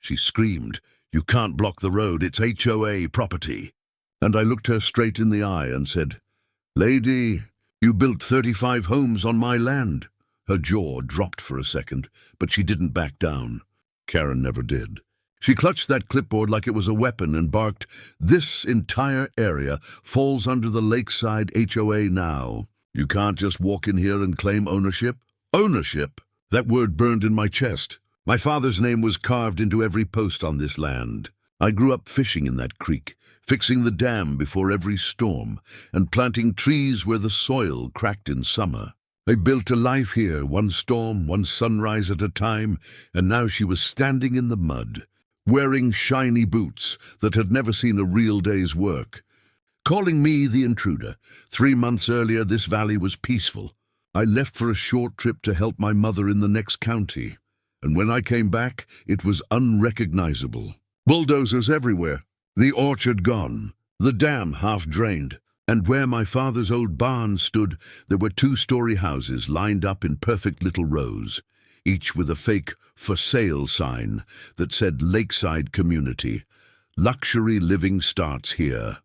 she screamed. "You can't block the road, it's HOA property." And I looked her straight in the eye and said, "Lady, you built 35 homes on my land." Her jaw dropped for a second, but she didn't back down. Karen never did. She clutched that clipboard like it was a weapon and barked, "This entire area falls under the Lakeside HOA now. You can't just walk in here and claim ownership." Ownership? That word burned in my chest. My father's name was carved into every post on this land. I grew up fishing in that creek, fixing the dam before every storm, and planting trees where the soil cracked in summer. I built a life here, one storm, one sunrise at a time, and now she was standing in the mud, wearing shiny boots that had never seen a real day's work, calling me the intruder. 3 months earlier, this valley was peaceful. I left for a short trip to help my mother in the next county, and when I came back, it was unrecognizable. Bulldozers everywhere, the orchard gone, the dam half drained, and where my father's old barn stood, there were 2-story houses lined up in perfect little rows, each with a fake "for sale" sign that said Lakeside Community. Luxury living starts here.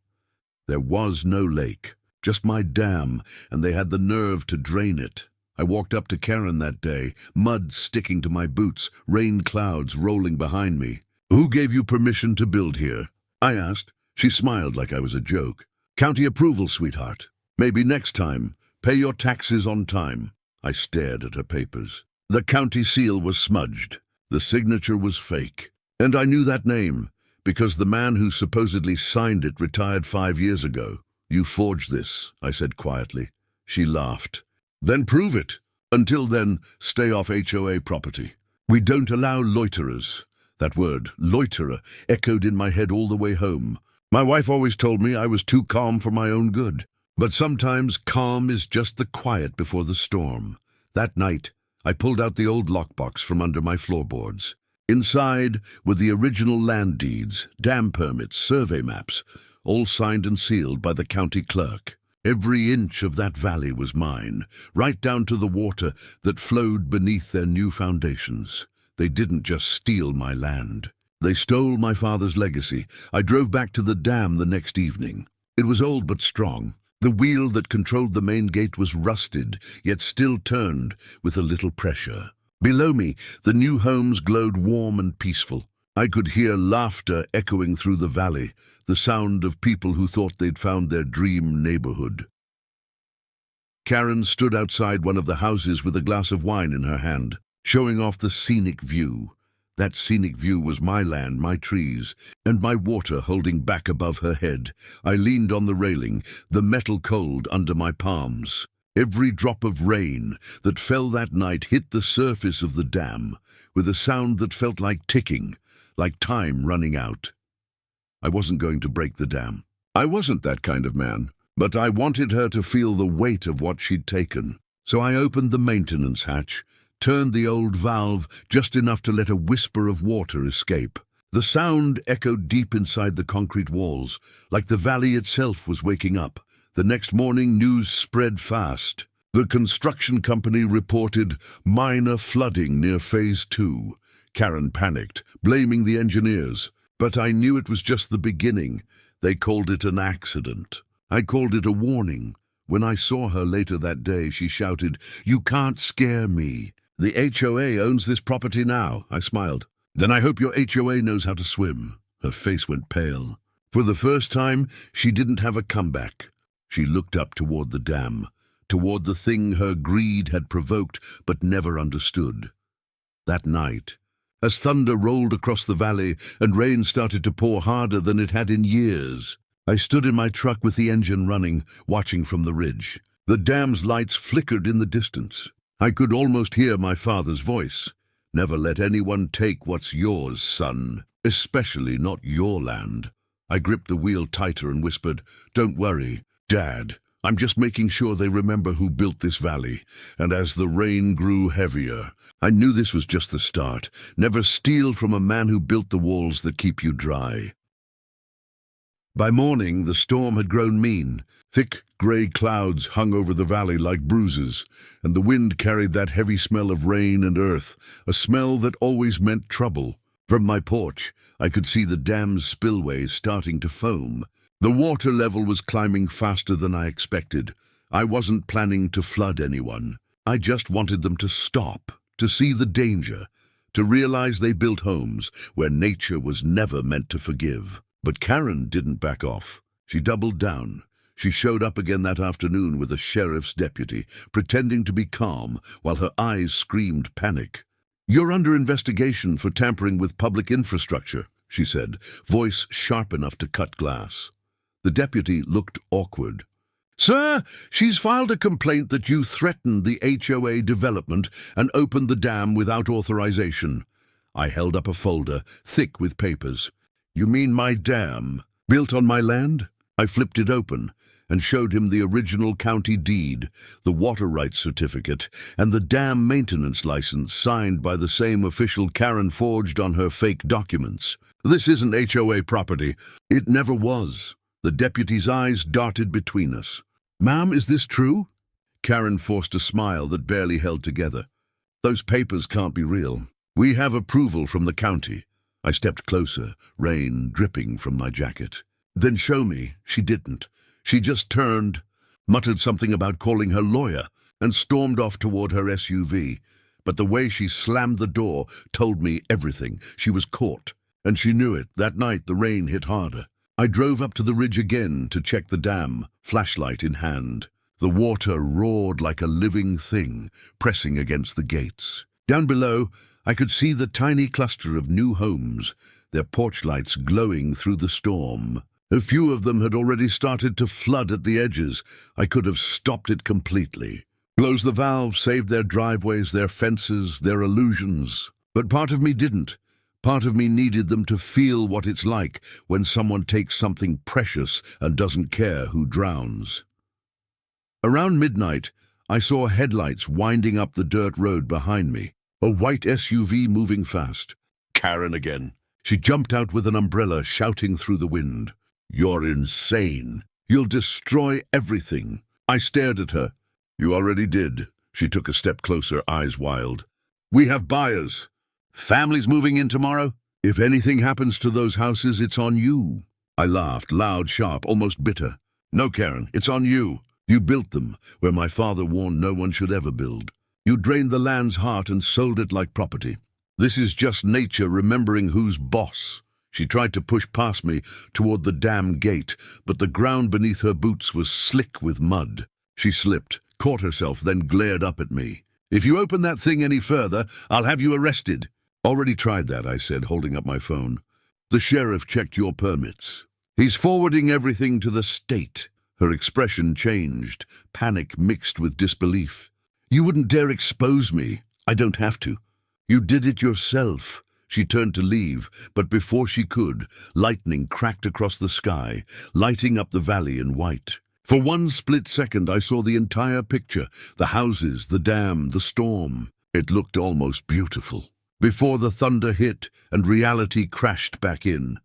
There was no lake, just my dam, and they had the nerve to drain it. I walked up to Karen that day, mud sticking to my boots, rain clouds rolling behind me. "Who gave you permission to build here?" I asked. She smiled like I was a joke. "County approval, sweetheart. Maybe next time. Pay your taxes on time." I stared at her papers. The county seal was smudged. The signature was fake. And I knew that name, because the man who supposedly signed it retired 5 years ago. "You forged this," I said quietly. She laughed. "Then prove it. Until then, stay off HOA property. We don't allow loiterers." That word, loiterer, echoed in my head all the way home. My wife always told me I was too calm for my own good. But sometimes calm is just the quiet before the storm. That night, I pulled out the old lockbox from under my floorboards. Inside were the original land deeds, dam permits, survey maps, all signed and sealed by the county clerk. Every inch of that valley was mine, right down to the water that flowed beneath their new foundations. They didn't just steal my land. They stole my father's legacy. I drove back to the dam the next evening. It was old but strong. The wheel that controlled the main gate was rusted, yet still turned with a little pressure. Below me, the new homes glowed warm and peaceful. I could hear laughter echoing through the valley, the sound of people who thought they'd found their dream neighborhood. Karen stood outside one of the houses with a glass of wine in her hand, showing off the scenic view. That scenic view was my land, my trees, and my water holding back above her head. I leaned on the railing, the metal cold under my palms. Every drop of rain that fell that night hit the surface of the dam with a sound that felt like ticking, like time running out. I wasn't going to break the dam. I wasn't that kind of man, but I wanted her to feel the weight of what she'd taken. So I opened the maintenance hatch, turned the old valve just enough to let a whisper of water escape. The sound echoed deep inside the concrete walls, like the valley itself was waking up. The next morning, news spread fast. The construction company reported minor flooding near Phase 2. Karen panicked, blaming the engineers. But I knew it was just the beginning. They called it an accident. I called it a warning. When I saw her later that day, she shouted, "You can't scare me." "The HOA owns this property now," I smiled. "Then I hope your HOA knows how to swim." Her face went pale. For the first time, she didn't have a comeback. She looked up toward the dam, toward the thing her greed had provoked but never understood. That night, as thunder rolled across the valley and rain started to pour harder than it had in years, I stood in my truck with the engine running, watching from the ridge. The dam's lights flickered in the distance. I could almost hear my father's voice. "Never let anyone take what's yours, son, especially not your land." I gripped the wheel tighter and whispered, "Don't worry, Dad. I'm just making sure they remember who built this valley." And as the rain grew heavier, I knew this was just the start. Never steal from a man who built the walls that keep you dry. By morning, the storm had grown mean. Thick grey clouds hung over the valley like bruises, and the wind carried that heavy smell of rain and earth, a smell that always meant trouble. From my porch, I could see the dam's spillways starting to foam. The water level was climbing faster than I expected. I wasn't planning to flood anyone. I just wanted them to stop, to see the danger, to realize they built homes where nature was never meant to forgive. But Karen didn't back off. She doubled down. She showed up again that afternoon with a sheriff's deputy, pretending to be calm while her eyes screamed panic. "You're under investigation for tampering with public infrastructure," she said, voice sharp enough to cut glass. The deputy looked awkward. "Sir, she's filed a complaint that you threatened the HOA development and opened the dam without authorization." I held up a folder, thick with papers. "You mean my dam, built on my land?" I flipped it open and showed him the original county deed, the water rights certificate, and the dam maintenance license signed by the same official Karen forged on her fake documents. "This isn't HOA property. It never was." The deputy's eyes darted between us. "Ma'am, is this true?" Karen forced a smile that barely held together. "Those papers can't be real. We have approval from the county." I stepped closer, rain dripping from my jacket. "Then show me." She didn't. She just turned, muttered something about calling her lawyer, and stormed off toward her SUV. But the way she slammed the door told me everything. She was caught, and she knew it. That night the rain hit harder. I drove up to the ridge again to check the dam, flashlight in hand. The water roared like a living thing, pressing against the gates. Down below, I could see the tiny cluster of new homes, their porch lights glowing through the storm. A few of them had already started to flood at the edges. I could have stopped it completely. Closed the valve, saved their driveways, their fences, their illusions. But part of me didn't. Part of me needed them to feel what it's like when someone takes something precious and doesn't care who drowns. Around midnight, I saw headlights winding up the dirt road behind me. A white SUV moving fast. Karen again. She jumped out with an umbrella, shouting through the wind. "You're insane. You'll destroy everything." I stared at her. "You already did." She took a step closer, eyes wild. "We have buyers. Families moving in tomorrow. If anything happens to those houses, it's on you." I laughed, loud, sharp, almost bitter. "No, Karen, it's on you. You built them, where my father warned no one should ever build. You drained the land's heart and sold it like property. This is just nature remembering who's boss." She tried to push past me toward the dam gate, but the ground beneath her boots was slick with mud. She slipped, caught herself, then glared up at me. "If you open that thing any further, I'll have you arrested." "Already tried that," I said, holding up my phone. "The sheriff checked your permits. He's forwarding everything to the state." Her expression changed, panic mixed with disbelief. "You wouldn't dare expose me." "I don't have to." "You did it yourself." She turned to leave, but before she could, lightning cracked across the sky, lighting up the valley in white. For one split second I saw the entire picture, the houses, the dam, the storm. It looked almost beautiful. Before the thunder hit and reality crashed back in.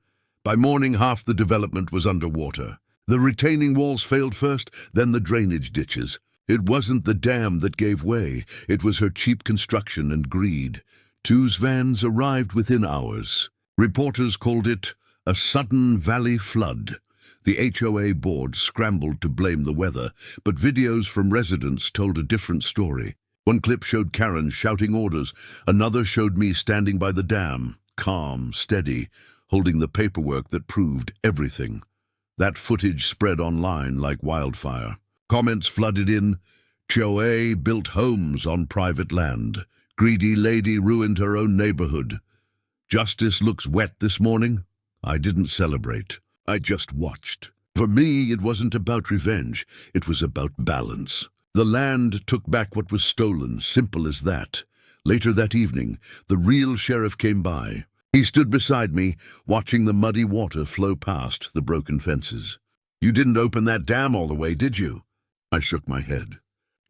By morning, half the development was underwater. The retaining walls failed first, then the drainage ditches. It wasn't the dam that gave way. It was her cheap construction and greed. Two's vans arrived within hours. Reporters called it a sudden valley flood. The HOA board scrambled to blame the weather, but videos from residents told a different story. One clip showed Karen shouting orders. Another showed me standing by the dam, calm, steady, holding the paperwork that proved everything. That footage spread online like wildfire. Comments flooded in. HOA built homes on private land. Greedy lady ruined her own neighborhood. Justice looks wet this morning. I didn't celebrate. I just watched. For me, it wasn't about revenge. It was about balance. The land took back what was stolen, simple as that. Later that evening, the real sheriff came by. He stood beside me, watching the muddy water flow past the broken fences. "You didn't open that dam all the way, did you?" I shook my head.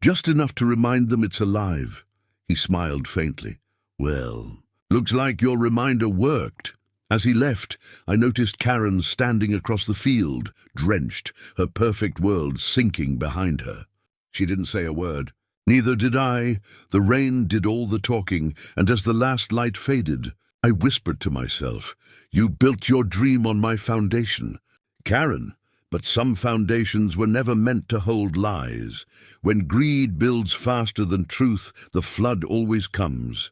"Just enough to remind them it's alive." He smiled faintly. "Well, looks like your reminder worked." As he left, I noticed Karen standing across the field, drenched, her perfect world sinking behind her. She didn't say a word. Neither did I. The rain did all the talking, and as the last light faded, I whispered to myself, "You built your dream on my foundation, Karen." But some foundations were never meant to hold lies. When greed builds faster than truth, the flood always comes.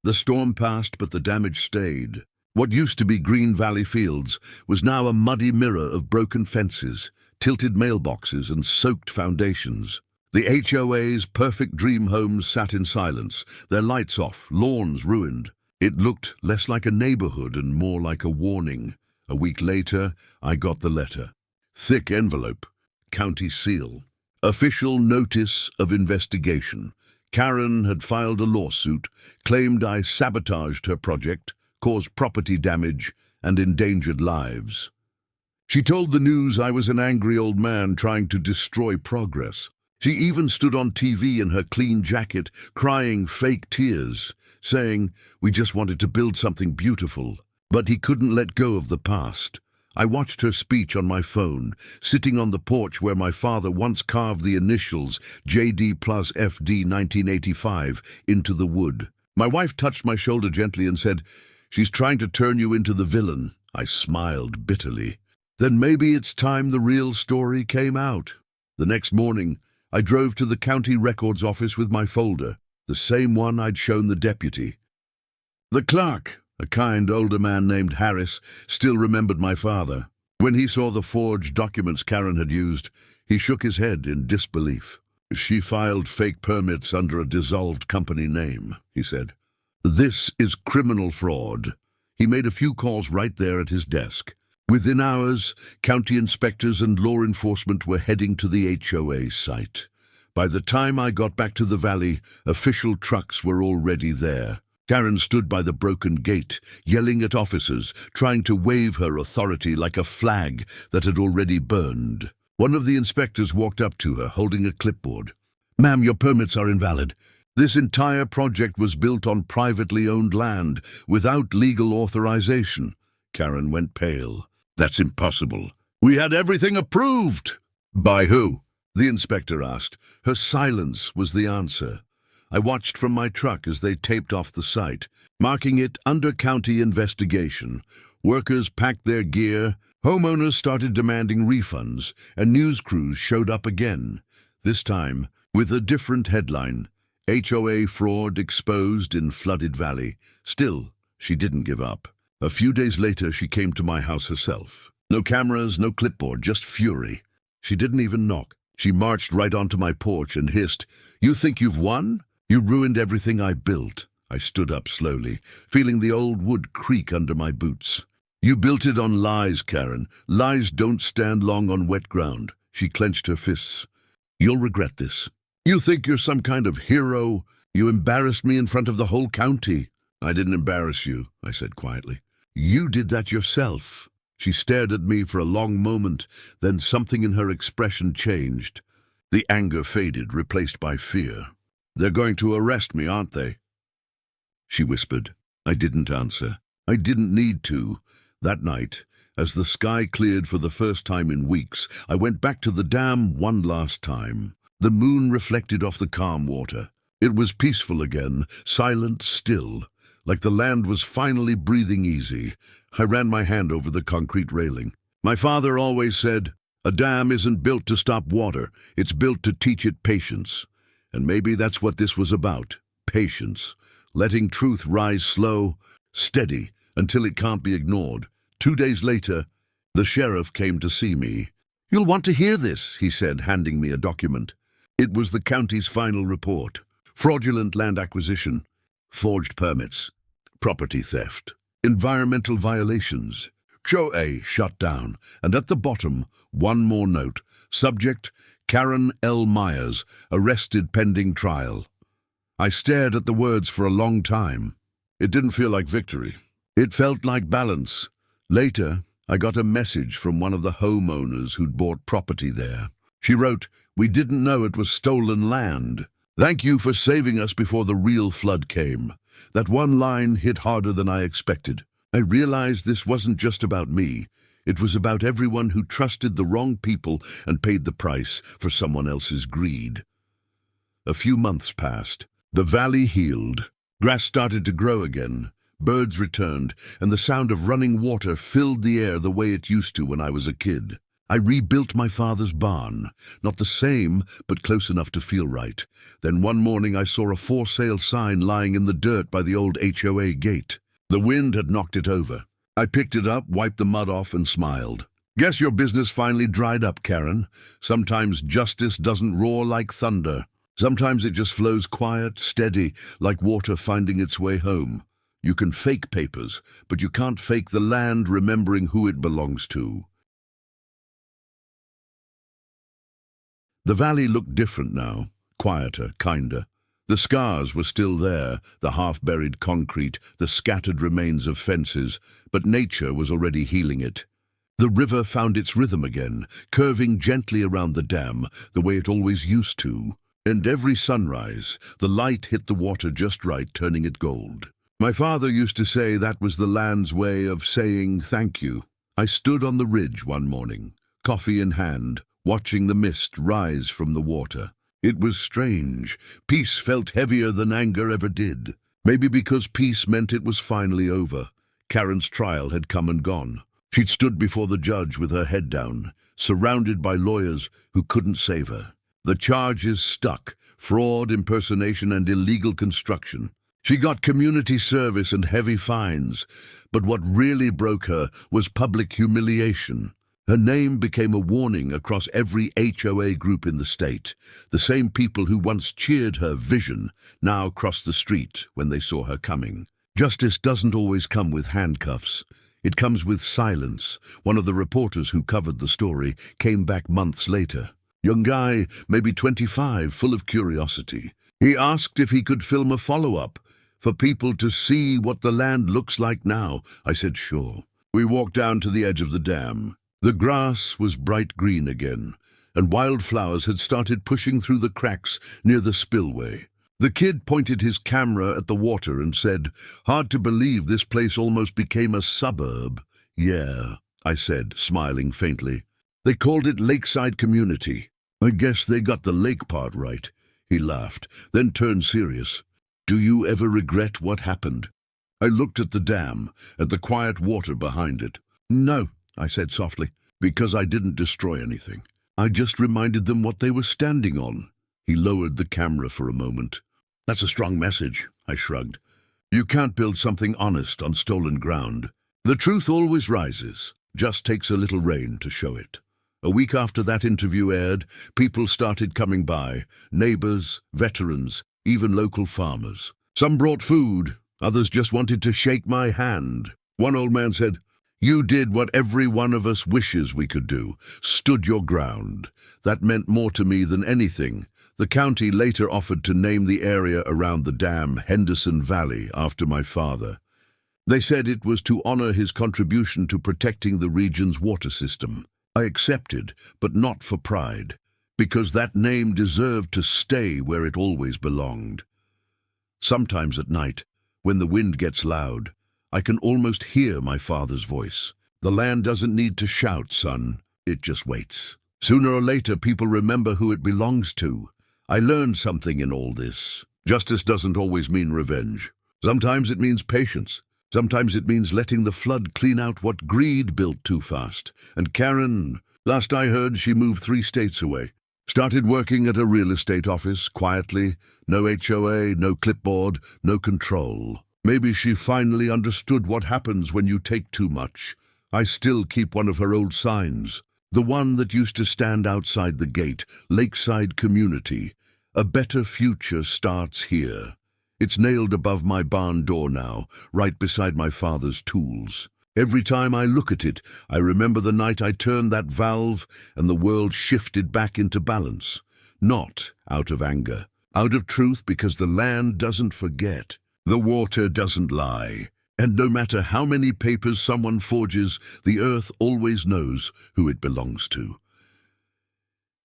The storm passed, but the damage stayed. What used to be green valley fields was now a muddy mirror of broken fences, tilted mailboxes, and soaked foundations. The HOA's perfect dream homes sat in silence, their lights off, lawns ruined. It looked less like a neighborhood and more like a warning. A week later, I got the letter. Thick envelope, county seal. Official notice of investigation. Karen had filed a lawsuit, claimed I sabotaged her project, caused property damage, and endangered lives. She told the news I was an angry old man trying to destroy progress. She even stood on TV in her clean jacket, crying fake tears, saying, "We just wanted to build something beautiful." But he couldn't let go of the past. I watched her speech on my phone, sitting on the porch where my father once carved the initials JD plus FD 1985 into the wood. My wife touched my shoulder gently and said, "She's trying to turn you into the villain." I smiled bitterly. Then maybe it's time the real story came out. The next morning, I drove to the county records office with my folder, the same one I'd shown the deputy. The clerk, a kind older man named Harris, still remembered my father. When he saw the forged documents Karen had used, he shook his head in disbelief. "She filed fake permits under a dissolved company name," he said. "This is criminal fraud." He made a few calls right there at his desk. Within hours, county inspectors and law enforcement were heading to the HOA site. By the time I got back to the valley, official trucks were already there. Karen stood by the broken gate, yelling at officers, trying to wave her authority like a flag that had already burned. One of the inspectors walked up to her, holding a clipboard. "Ma'am, your permits are invalid. This entire project was built on privately owned land, without legal authorization." Karen went pale. "That's impossible. We had everything approved." "By who?" the inspector asked. Her silence was the answer. I watched from my truck as they taped off the site, marking it under county investigation. Workers packed their gear, homeowners started demanding refunds, and news crews showed up again. This time, with a different headline, "HOA fraud exposed in flooded valley." Still, she didn't give up. A few days later, she came to my house herself. No cameras, no clipboard, just fury. She didn't even knock. She marched right onto my porch and hissed, "You think you've won? You ruined everything I built." I stood up slowly, feeling the old wood creak under my boots. "You built it on lies, Karen. Lies don't stand long on wet ground." She clenched her fists. "You'll regret this. You think you're some kind of hero. You embarrassed me in front of the whole county." "I didn't embarrass you," I said quietly. "You did that yourself." She stared at me for a long moment, then something in her expression changed. The anger faded, replaced by fear. "They're going to arrest me, aren't they?" she whispered. I didn't answer. I didn't need to. That night, as the sky cleared for the first time in weeks, I went back to the dam one last time. The moon reflected off the calm water. It was peaceful again, silent, still, like the land was finally breathing easy. I ran my hand over the concrete railing. My father always said, "A dam isn't built to stop water, it's built to teach it patience." And maybe that's what this was about, patience, letting truth rise slow, steady, until it can't be ignored. 2 days later, the sheriff came to see me. "You'll want to hear this," he said, handing me a document. It was the county's final report. Fraudulent land acquisition, forged permits, property theft, environmental violations, HOA shut down, and at the bottom, one more note. Subject, Karen L. Myers, arrested pending trial. I stared at the words for a long time. It didn't feel like victory. It felt like balance. Later, I got a message from one of the homeowners who'd bought property there. She wrote, "We didn't know it was stolen land. Thank you for saving us before the real flood came." That one line hit harder than I expected. I realized this wasn't just about me. It was about everyone who trusted the wrong people and paid the price for someone else's greed. A few months passed. The valley healed. Grass started to grow again. Birds returned, and the sound of running water filled the air the way it used to when I was a kid. I rebuilt my father's barn, not the same, but close enough to feel right. Then one morning I saw a for sale sign lying in the dirt by the old HOA gate. The wind had knocked it over. I picked it up, wiped the mud off, and smiled. Guess your business finally dried up, Karen. Sometimes justice doesn't roar like thunder. Sometimes it just flows quiet, steady, like water finding its way home. You can fake papers, but you can't fake the land remembering who it belongs to. The valley looked different now, quieter, kinder. The scars were still there, the half-buried concrete, the scattered remains of fences, but nature was already healing it. The river found its rhythm again, curving gently around the dam, the way it always used to. And every sunrise, the light hit the water just right, turning it gold. My father used to say that was the land's way of saying thank you. I stood on the ridge one morning, coffee in hand, watching the mist rise from the water. It was strange. Peace felt heavier than anger ever did. Maybe because peace meant it was finally over. Karen's trial had come and gone. She'd stood before the judge with her head down, surrounded by lawyers who couldn't save her. The charges stuck: fraud, impersonation, and illegal construction. She got community service and heavy fines, but what really broke her was public humiliation. Her name became a warning across every HOA group in the state. The same people who once cheered her vision now crossed the street when they saw her coming. Justice doesn't always come with handcuffs. It comes with silence. One of the reporters who covered the story came back months later. Young guy, maybe 25, full of curiosity. He asked if he could film a follow-up for people to see what the land looks like now. I said sure. We walked down to the edge of the dam. The grass was bright green again, and wildflowers had started pushing through the cracks near the spillway. The kid pointed his camera at the water and said, "Hard to believe this place almost became a suburb." "Yeah," I said, smiling faintly. "They called it Lakeside Community. I guess they got the lake part right." He laughed, then turned serious. "Do you ever regret what happened?" I looked at the dam, at the quiet water behind it. "No," I said softly, "because I didn't destroy anything. I just reminded them what they were standing on." He lowered the camera for a moment. "That's a strong message," I shrugged. "You can't build something honest on stolen ground. The truth always rises. Just takes a little rain to show it." A week after that interview aired, people started coming by. Neighbors, veterans, even local farmers. Some brought food. Others just wanted to shake my hand. One old man said, "You did what every one of us wishes we could do. Stood your ground." That meant more to me than anything. The county later offered to name the area around the dam Henderson Valley after my father. They said it was to honor his contribution to protecting the region's water system. I accepted, but not for pride, because that name deserved to stay where it always belonged. Sometimes at night, when the wind gets loud, I can almost hear my father's voice. "The land doesn't need to shout, son. It just waits. Sooner or later, people remember who it belongs to." I learned something in all this. Justice doesn't always mean revenge. Sometimes it means patience. Sometimes it means letting the flood clean out what greed built too fast. And Karen, last I heard, she moved 3 states away. Started working at a real estate office, quietly. No HOA, no clipboard, no control. Maybe she finally understood what happens when you take too much. I still keep one of her old signs. The one that used to stand outside the gate, Lakeside Community. A better future starts here. It's nailed above my barn door now, right beside my father's tools. Every time I look at it, I remember the night I turned that valve and the world shifted back into balance. Not out of anger, out of truth, because the land doesn't forget. The water doesn't lie. And no matter how many papers someone forges, the earth always knows who it belongs to.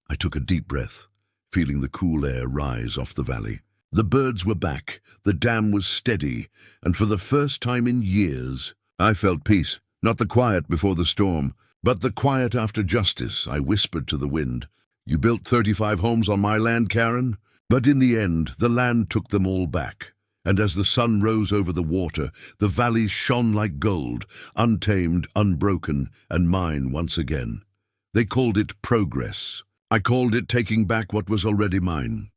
I took a deep breath, feeling the cool air rise off the valley. The birds were back, the dam was steady, and for the first time in years, I felt peace. Not the quiet before the storm, but the quiet after justice. I whispered to the wind, "You built 35 homes on my land, Karen?" But in the end, the land took them all back. And as the sun rose over the water, the valleys shone like gold, untamed, unbroken, and mine once again. They called it progress. I called it taking back what was already mine.